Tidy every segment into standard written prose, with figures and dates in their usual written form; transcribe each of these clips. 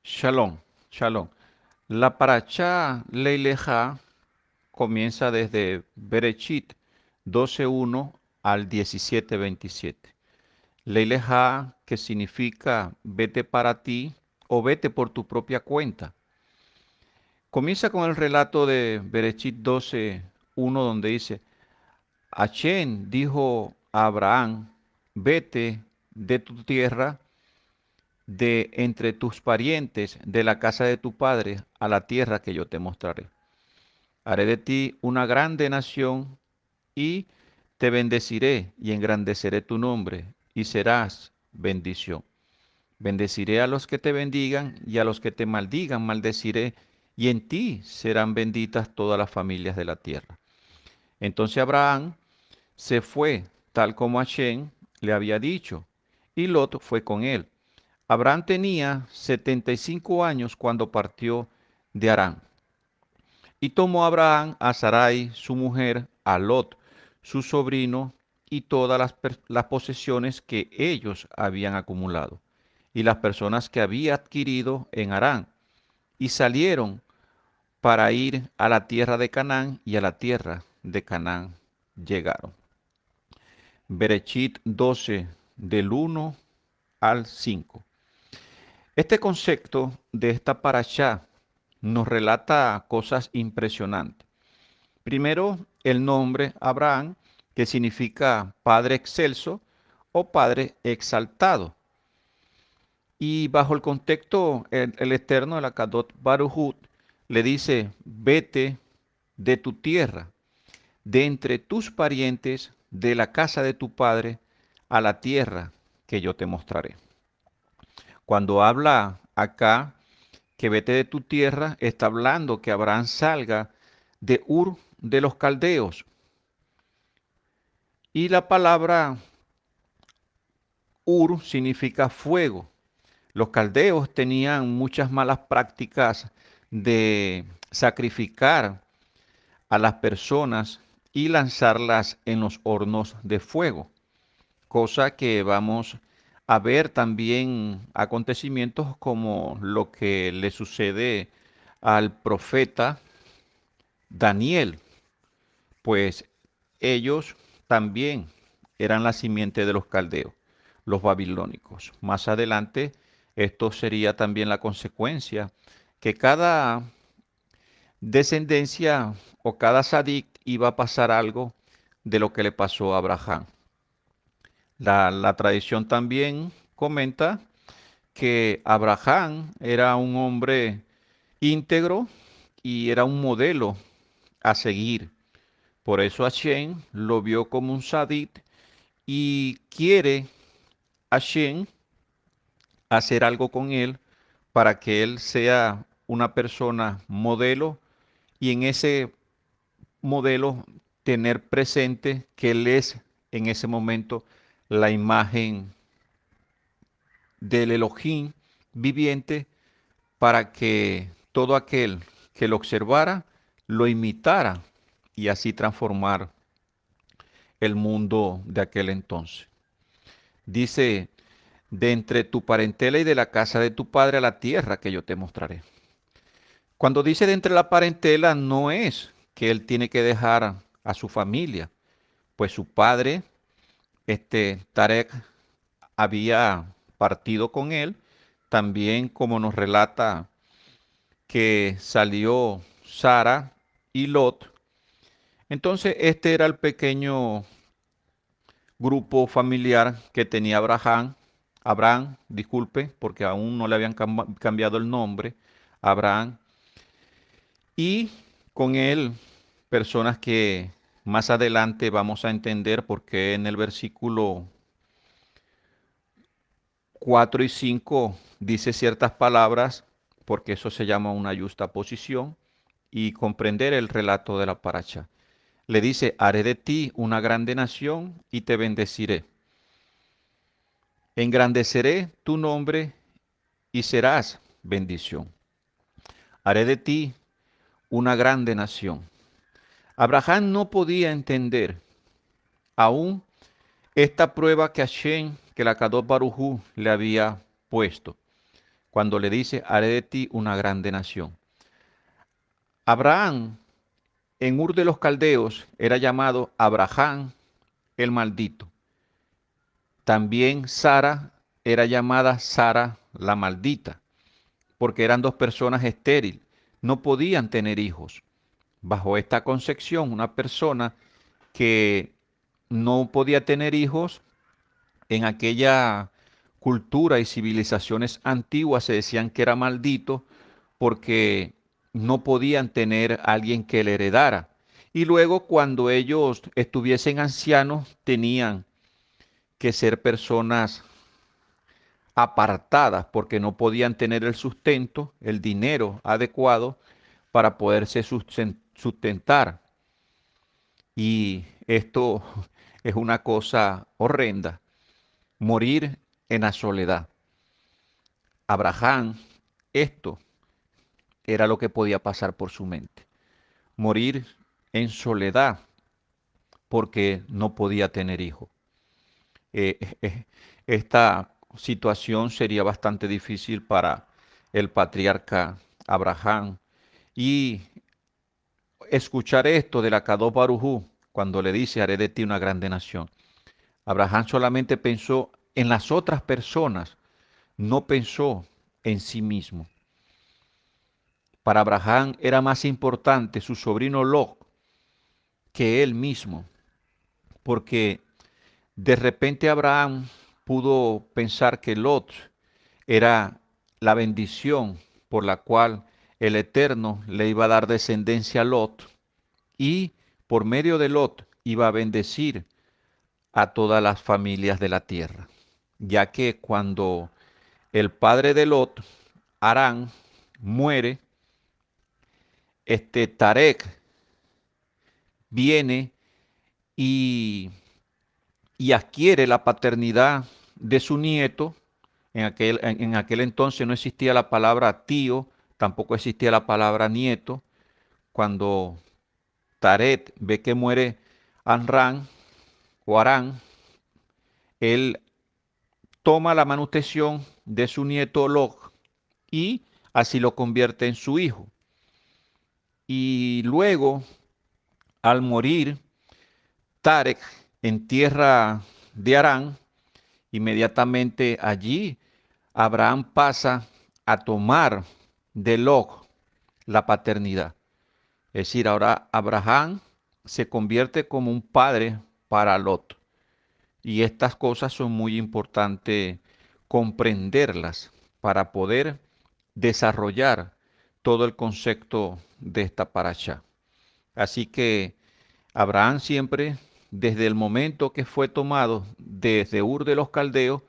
Shalom, shalom. La parashá Leilejá comienza desde Berechit 12:1 al 17:27. Leilejá, que significa vete para ti o vete por tu propia cuenta. Comienza con el relato de Berechit 12:1 donde dice, Hashem dijo a Abraham, vete de tu tierra, de entre tus parientes, de la casa de tu padre, a la tierra que yo te mostraré. Haré de ti una grande nación y te bendeciré y engrandeceré tu nombre y serás bendición. Bendeciré a los que te bendigan y a los que te maldigan maldeciré y en ti serán benditas todas las familias de la tierra. Entonces Abraham se fue tal como Hashem le había dicho y Lot fue con él. Abraham tenía 75 años cuando partió de Harán. Y tomó Abraham a Sarai, su mujer, a Lot, su sobrino, y todas las posesiones que ellos habían acumulado, y las personas que había adquirido en Harán, y salieron para ir a la tierra de Canaán, y a la tierra de Canaán llegaron. Berechit 12, del 1 al 5. Este concepto de esta parashá nos relata cosas impresionantes. Primero, el nombre Abraham, que significa Padre excelso o Padre exaltado. Y bajo el contexto, el Eterno, el Akadot Baruhut, le dice, vete de tu tierra, de entre tus parientes, de la casa de tu padre, a la tierra que yo te mostraré. Cuando habla acá que vete de tu tierra, está hablando que Abraham salga de Ur de los Caldeos. Y la palabra Ur significa fuego. Los caldeos tenían muchas malas prácticas de sacrificar a las personas y lanzarlas en los hornos de fuego, cosa que vamos a ver también acontecimientos como lo que le sucede al profeta Daniel, pues ellos también eran la simiente de los caldeos, los babilónicos. Más adelante, esto sería también la consecuencia, que cada descendencia o cada sadik iba a pasar algo de lo que le pasó a Abraham. La tradición también comenta que Abraham era un hombre íntegro y era un modelo a seguir. Por eso Hashem lo vio como un sadit y quiere Hashem hacer algo con él para que él sea una persona modelo y en ese modelo tener presente que él es en ese momento la imagen del Elohim viviente para que todo aquel que lo observara lo imitara y así transformar el mundo de aquel entonces. Dice, de entre tu parentela y de la casa de tu padre a la tierra que yo te mostraré. Cuando dice de entre la parentela, no es que él tiene que dejar a su familia, pues su padre, Tarek, había partido con él, también como nos relata que salió Sara y Lot. Entonces este era el pequeño grupo familiar que tenía Abraham, disculpe, porque aún no le habían cambiado el nombre, Abraham, y con él personas que más adelante vamos a entender porque en el versículo 4 y 5 dice ciertas palabras, porque eso se llama una justa posición, y comprender el relato de la paracha. Le dice, haré de ti una grande nación y te bendeciré. Engrandeceré tu nombre y serás bendición. Haré de ti una grande nación. Abraham no podía entender aún esta prueba que Hashem, que la Kadosh Barujú le había puesto. cuando le dice, haré de ti una grande nación. Abraham, en Ur de los Caldeos, era llamado Abraham el maldito. También Sara era llamada Sara la maldita, porque eran dos personas estériles, no podían tener hijos. Bajo esta concepción, una persona que no podía tener hijos en aquella cultura y civilizaciones antiguas se decían que era maldito porque no podían tener a alguien que le heredara. Y luego cuando ellos estuviesen ancianos tenían que ser personas apartadas porque no podían tener el sustento, el dinero adecuado para poderse sustentar. Y esto es una cosa horrenda, morir en la soledad. Abraham, esto era lo que podía pasar por su mente. Morir en soledad porque no podía tener hijo. Esta situación sería bastante difícil para el patriarca Abraham. Y escuchar esto de la Kadosh Baruj Hu, cuando le dice, haré de ti una grande nación. Abraham solamente pensó en las otras personas, no pensó en sí mismo. Para Abraham era más importante su sobrino Lot que él mismo, porque de repente Abraham pudo pensar que Lot era la bendición por la cual el Eterno le iba a dar descendencia a Lot y por medio de Lot iba a bendecir a todas las familias de la tierra, ya que cuando el padre de Lot, Harán, muere, Tarek viene y, y adquiere la paternidad de su nieto. En aquel entonces no existía la palabra tío, tampoco existía la palabra nieto. Cuando Tarek ve que muere Anran o Arán, él toma la manutención de su nieto Lot y así lo convierte en su hijo. Y luego, al morir Tarek en tierra de Harán, inmediatamente allí Abraham pasa a tomar de Lot la paternidad. Es decir, ahora Abraham se convierte como un padre para Lot. Y estas cosas son muy importantes comprenderlas para poder desarrollar todo el concepto de esta parasha. Así que Abraham siempre, desde el momento que fue tomado desde Ur de los Caldeos,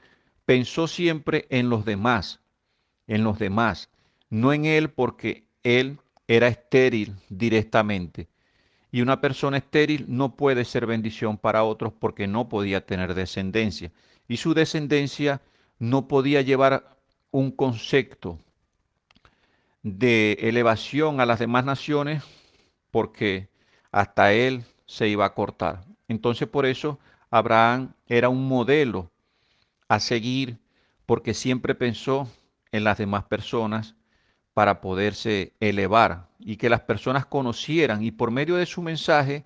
pensó siempre en los demás, no en él porque él era estéril directamente. Y una persona estéril no puede ser bendición para otros porque no podía tener descendencia. Y su descendencia no podía llevar un concepto de elevación a las demás naciones porque hasta él se iba a cortar. Entonces por eso Abraham era un modelo a seguir porque siempre pensó en las demás personas para poderse elevar y que las personas conocieran y por medio de su mensaje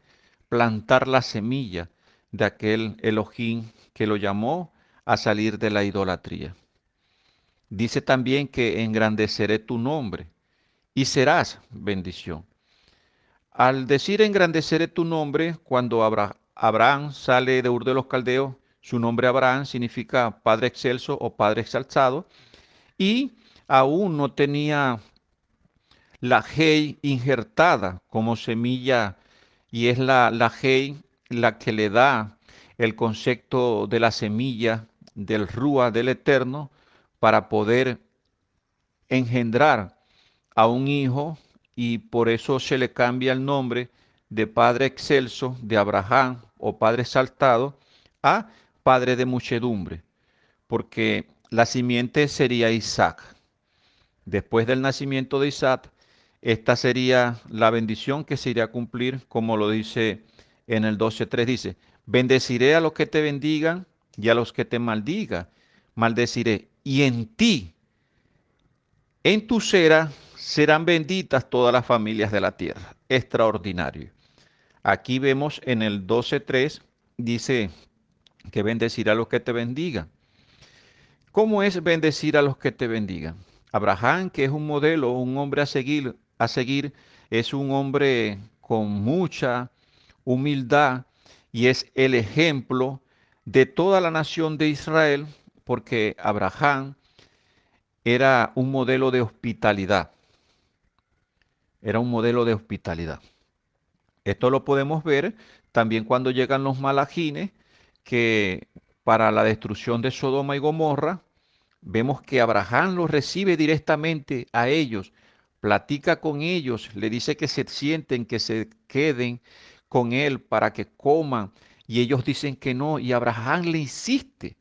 plantar la semilla de aquel Elohim que lo llamó a salir de la idolatría. Dice también que engrandeceré tu nombre y serás bendición. Al decir engrandeceré tu nombre, cuando Abraham sale de Ur de los Caldeos, su nombre Abraham significa Padre excelso o Padre exaltado, y aún no tenía la Hei injertada como semilla, y es la Hei la que le da el concepto de la semilla del Rúa del Eterno para poder engendrar a un hijo, y por eso se le cambia el nombre de Padre excelso de Abraham o Padre exaltado a Padre de muchedumbre, porque la simiente sería Isaac. Después del nacimiento de Isaac, esta sería la bendición que se iría a cumplir, como lo dice en el 12:3, dice, bendeciré a los que te bendigan y a los que te maldigan, maldeciré, y en ti En tu cera serán benditas todas las familias de la tierra. Extraordinario. Aquí vemos en el 12:3, dice que bendecirá a los que te bendigan. ¿Cómo es bendecir a los que te bendigan? Abraham, que es un modelo, un hombre a seguir, es un hombre con mucha humildad y es el ejemplo de toda la nación de Israel, porque Abraham era un modelo de hospitalidad, era un modelo de hospitalidad. Esto lo podemos ver también cuando llegan los malajines, que para la destrucción de Sodoma y Gomorra, vemos que Abraham los recibe directamente a ellos, platica con ellos, le dice que se sienten, que se queden con él para que coman, y ellos dicen que no, y Abraham le insiste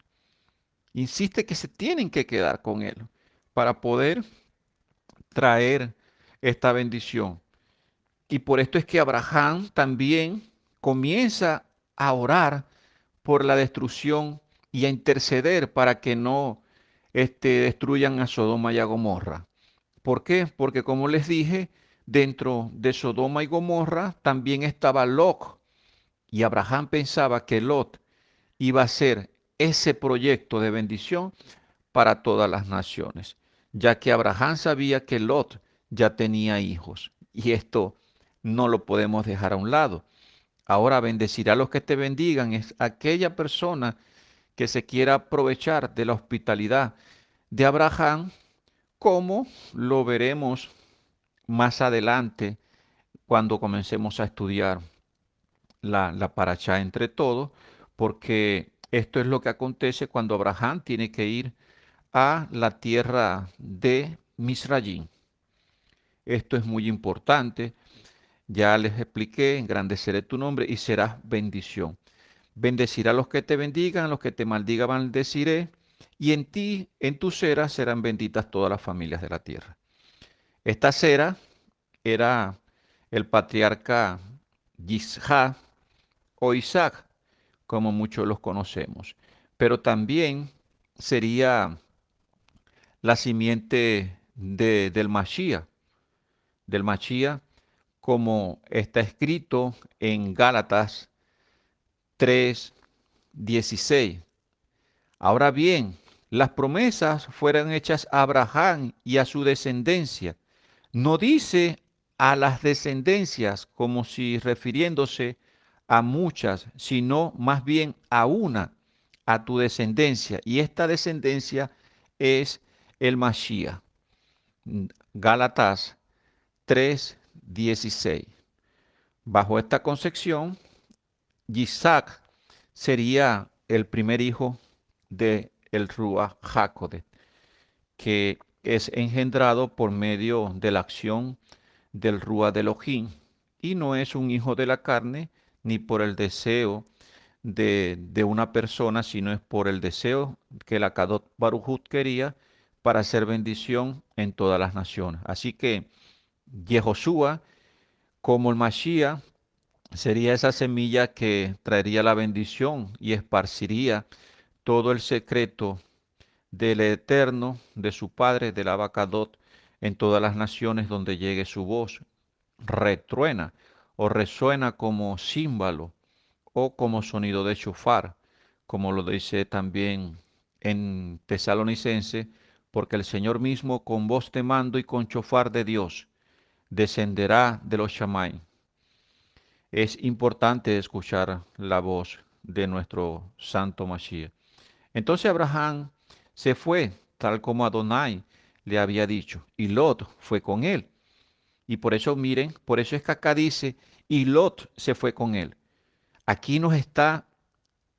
que se tienen que quedar con él para poder traer esta bendición. Y por esto es que Abraham también comienza a orar por la destrucción y a interceder para que no destruyan a Sodoma y a Gomorra. ¿Por qué? Porque como les dije, dentro de Sodoma y Gomorra también estaba Lot. Y Abraham pensaba que Lot iba a ser ese proyecto de bendición para todas las naciones, ya que Abraham sabía que Lot ya tenía hijos. Y esto no lo podemos dejar a un lado. Ahora bendecirá a los que te bendigan. Es aquella persona que se quiera aprovechar de la hospitalidad de Abraham, como lo veremos más adelante cuando comencemos a estudiar la paracha entre todos, porque esto es lo que acontece cuando Abraham tiene que ir a la tierra de Misrayim. Esto es muy importante. Ya les expliqué, engrandeceré tu nombre y serás bendición. Bendecirá a los que te bendigan, a los que te maldigan maldeciré, y en ti, en tu cera, serán benditas todas las familias de la tierra. Esta cera era el patriarca Yisha o Isaac, como muchos los conocemos, pero también sería la simiente del Mashiach, como está escrito en Gálatas 3:16. Ahora bien, las promesas fueron hechas a Abraham y a su descendencia. No dice a las descendencias como si refiriéndose a muchas, sino más bien a una, a tu descendencia. Y esta descendencia es el Mashiach. Gálatas 3:16. Bajo esta concepción, Isaac sería el primer hijo de el Ruach Jacode, que es engendrado por medio de la acción del Ruach de Elohim, y no es un hijo de la carne ni por el deseo de una persona, sino es por el deseo que la Kadot Baruchut quería para hacer bendición en todas las naciones. Así que Yehoshua, como el Mashiach, sería esa semilla que traería la bendición y esparciría todo el secreto del Eterno, de su Padre, del Abacadot, en todas las naciones donde llegue su voz. Retruena o resuena como címbalo o como sonido de shofar, como lo dice también en Tesalonicense, porque el Señor mismo con voz de mando y con shofar de Dios descenderá de los Shamay. Es importante escuchar la voz de nuestro Santo Mashiach. Entonces Abraham se fue, tal como Adonai le había dicho, y Lot fue con él. Y por eso, miren, por eso es que acá dice, y Lot se fue con él. Aquí nos está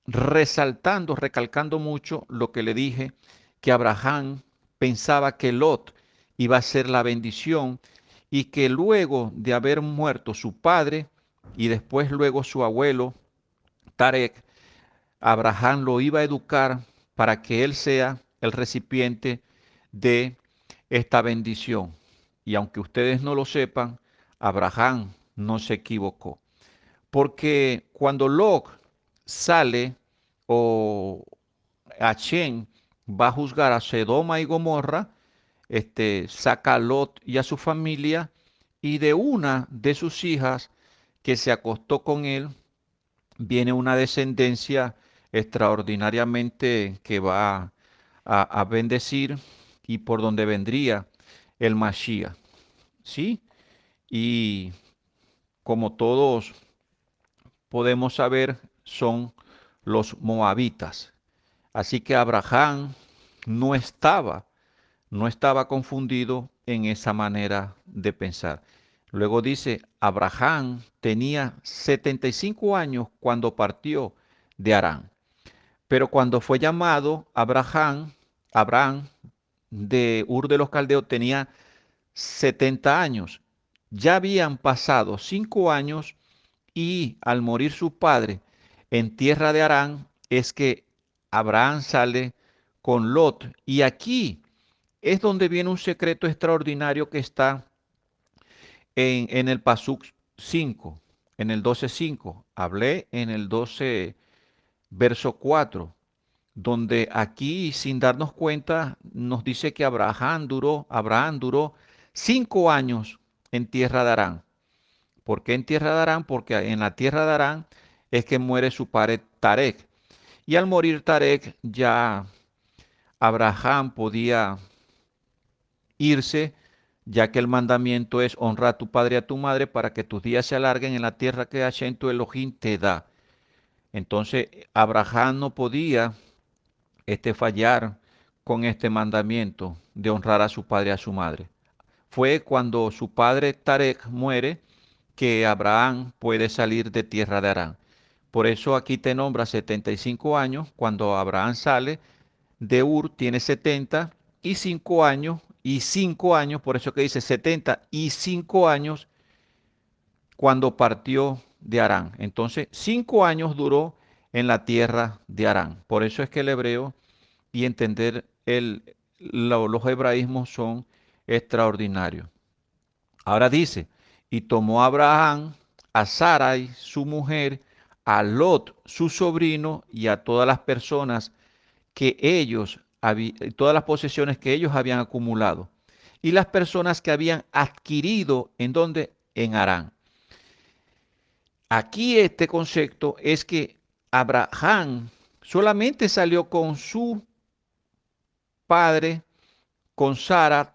resaltando, recalcando mucho lo que le dije, que Abraham pensaba que Lot iba a ser la bendición y que luego de haber muerto su padre y después luego su abuelo, Tarek, Abraham lo iba a educar para que él sea el recipiente de esta bendición. Y aunque ustedes no lo sepan, Abraham no se equivocó. Porque cuando Lot sale o Hashem va a juzgar a Sodoma y Gomorra, saca a Lot y a su familia, y de una de sus hijas que se acostó con él, viene una descendencia extraordinariamente que va a bendecir y por donde vendría el Mashiach, ¿sí? Y como todos podemos saber, son los moabitas. Así que Abraham no estaba, no estaba confundido en esa manera de pensar. Luego dice, Abraham tenía 75 años cuando partió de Harán. Pero cuando fue llamado Abraham de Ur de los Caldeos tenía 70 años. Ya habían pasado 5 años y al morir su padre en tierra de Harán es que Abraham sale con Lot. Y aquí es donde viene un secreto extraordinario que está en el Pasuk 5, en el 12:5. Hablé en el 12, verso 4, donde aquí, sin darnos cuenta, nos dice que Abraham duró 5 años en tierra de Harán. ¿Por qué en tierra de Harán? Porque en la tierra de Harán es que muere su padre Tarek. Y al morir Tarek, ya Abraham podía irse, ya que el mandamiento es honra a tu padre y a tu madre para que tus días se alarguen en la tierra que Hashem tu Elohim te da. Entonces, Abraham no podía fallar con este mandamiento de honrar a su padre y a su madre. Fue cuando su padre Tarek muere que Abraham puede salir de tierra de Harán. Por eso aquí te nombra 75 años. Cuando Abraham sale de Ur tiene 70 y 5 años, y 5 años, por eso que dice 70 y 5 años cuando partió de Harán. Entonces, 5 años duró en la tierra de Harán. Por eso es que el hebreo y entender los hebraísmos son extraordinarios. Ahora dice, y tomó a Abraham, a Sarai, su mujer, a Lot, su sobrino, y a todas las personas que todas las posesiones que ellos habían acumulado, y las personas que habían adquirido, ¿en dónde? En Harán. Aquí este concepto es que Abraham solamente salió con su padre, con Sara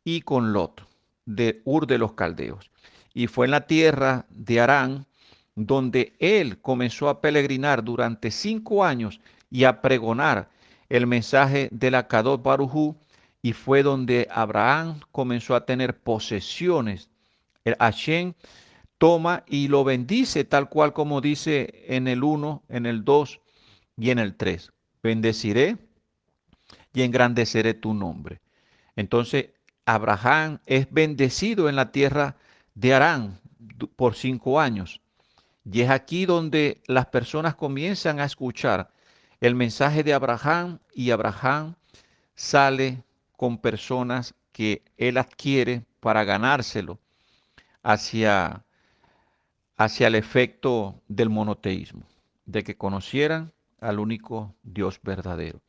y con Lot, de Ur de los Caldeos. Y fue en la tierra de Harán donde él comenzó a peregrinar durante 5 años y a pregonar el mensaje de la Kadosh Barujú, y fue donde Abraham comenzó a tener posesiones. El Hashem toma y lo bendice tal cual como dice en el 1, en el 2 y en el 3. Bendeciré y engrandeceré tu nombre. Entonces, Abraham es bendecido en la tierra de Harán por 5 años. Y es aquí donde las personas comienzan a escuchar el mensaje de Abraham, y Abraham sale con personas que él adquiere para ganárselo hacia, hacia el efecto del monoteísmo, de que conocieran al único Dios verdadero.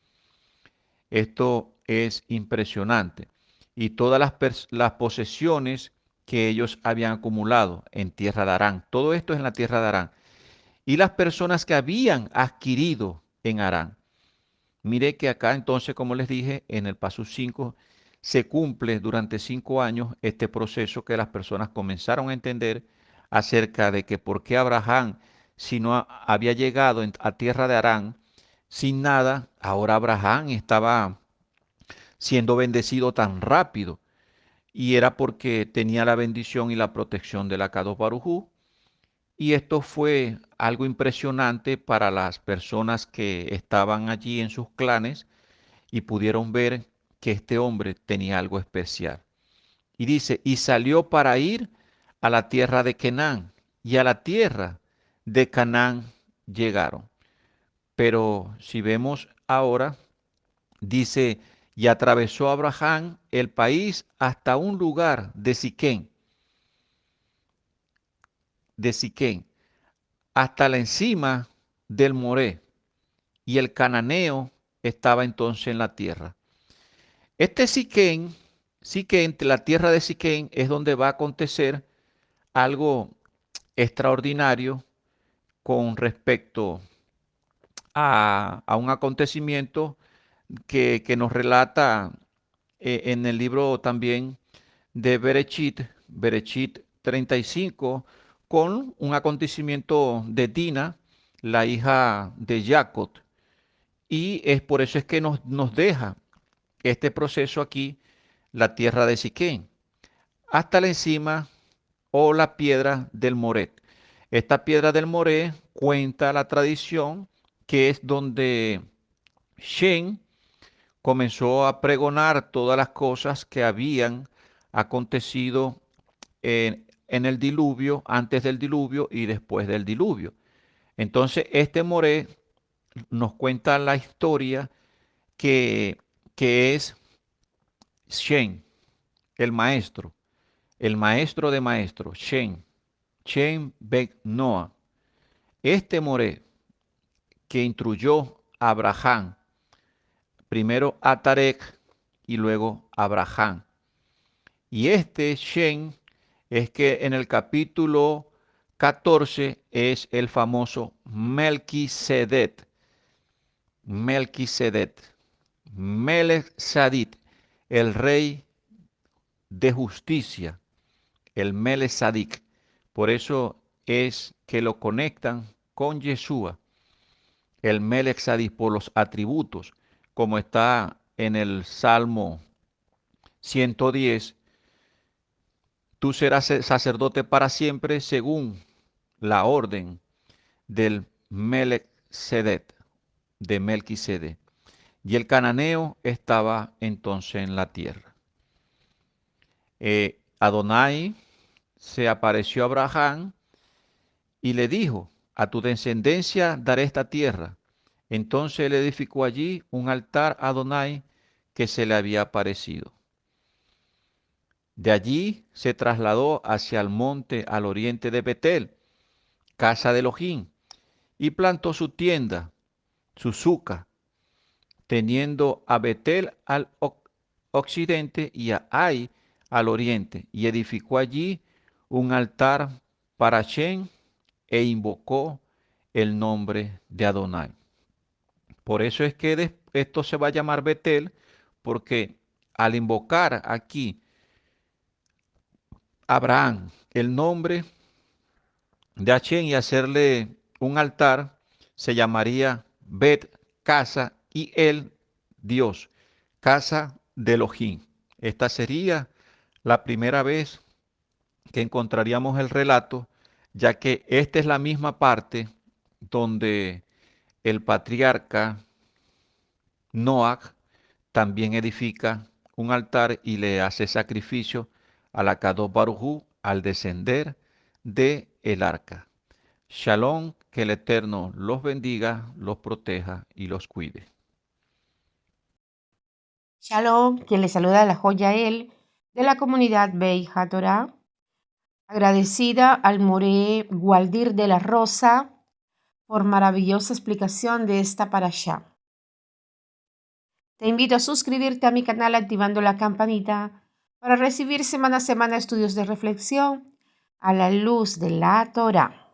Esto es impresionante. Y todas las posesiones que ellos habían acumulado en tierra de Harán, todo esto es en la tierra de Harán. Y las personas que habían adquirido en Harán. Mire que acá entonces, como les dije, en el paso 5 se cumple durante 5 años este proceso que las personas comenzaron a entender acerca de que por qué Abraham, si no había llegado a tierra de Harán sin nada, ahora Abraham estaba siendo bendecido tan rápido. Y era porque tenía la bendición y la protección de la Kadosh Barujú. Y esto fue algo impresionante para las personas que estaban allí en sus clanes y pudieron ver que este hombre tenía algo especial. Y dice, y salió para ir a la tierra de Canaán, y a la tierra de Canaán llegaron. Pero si vemos ahora, dice, y atravesó Abraham el país hasta un lugar de Siquén, hasta la encima del Moré, y el cananeo estaba entonces en la tierra. Este Siquén Siquén, la tierra de Siquén, es donde va a acontecer algo extraordinario con respecto a un acontecimiento que nos relata en el libro también de Berechit 35, con un acontecimiento de Dina, la hija de Jacob. Y es por eso es que nos deja este proceso aquí, la tierra de Siquén, hasta la encima o la piedra del Moret. Esta piedra del Moret cuenta la tradición que es donde Shem comenzó a pregonar todas las cosas que habían acontecido en el diluvio, antes del diluvio y después del diluvio. Entonces, este Moré nos cuenta la historia que, que es Shem, el maestro de maestros, Shem Ben Noah. Este Moré que instruyó a Abraham, primero a Tarek y luego a Abraham. Y este Shem es que en el capítulo 14 es el famoso Melquisedec. Melquisedec. Melech Sadit, el rey de justicia, el Melech Sadik. Por eso es que lo conectan con Yeshua, el Melech Sadik, por los atributos, como está en el Salmo 110. Tú serás sacerdote para siempre según la orden del Melchizedek, de Melquisedec. Y el cananeo estaba entonces en la tierra. Adonai se apareció a Abraham y le dijo, a tu descendencia daré esta tierra. Entonces él edificó allí un altar a Adonai que se le había aparecido. De allí se trasladó hacia el monte al oriente de Betel, casa de Elohim, y plantó su tienda, su suca, teniendo a Betel al occidente y a Ai al oriente, y edificó allí un altar para Shem e invocó el nombre de Adonai. Por eso es que esto se va a llamar Betel, porque al invocar aquí Abraham el nombre de Hashem y hacerle un altar, se llamaría Bet, casa, y el Dios, casa de Elohim. Esta sería la primera vez que encontraríamos el relato, ya que esta es la misma parte donde el patriarca Noach también edifica un altar y le hace sacrificio a la Kadosh Baruj Hu al descender de el arca. Shalom, que el Eterno los bendiga, los proteja y los cuide. Shalom, quien le saluda a la joya él de la comunidad Beit HaTorah, agradecida al Moré Gualdir de la Rosa por maravillosa explicación de esta parashá. Te invito a suscribirte a mi canal activando la campanita para recibir semana a semana estudios de reflexión a la luz de la Torah.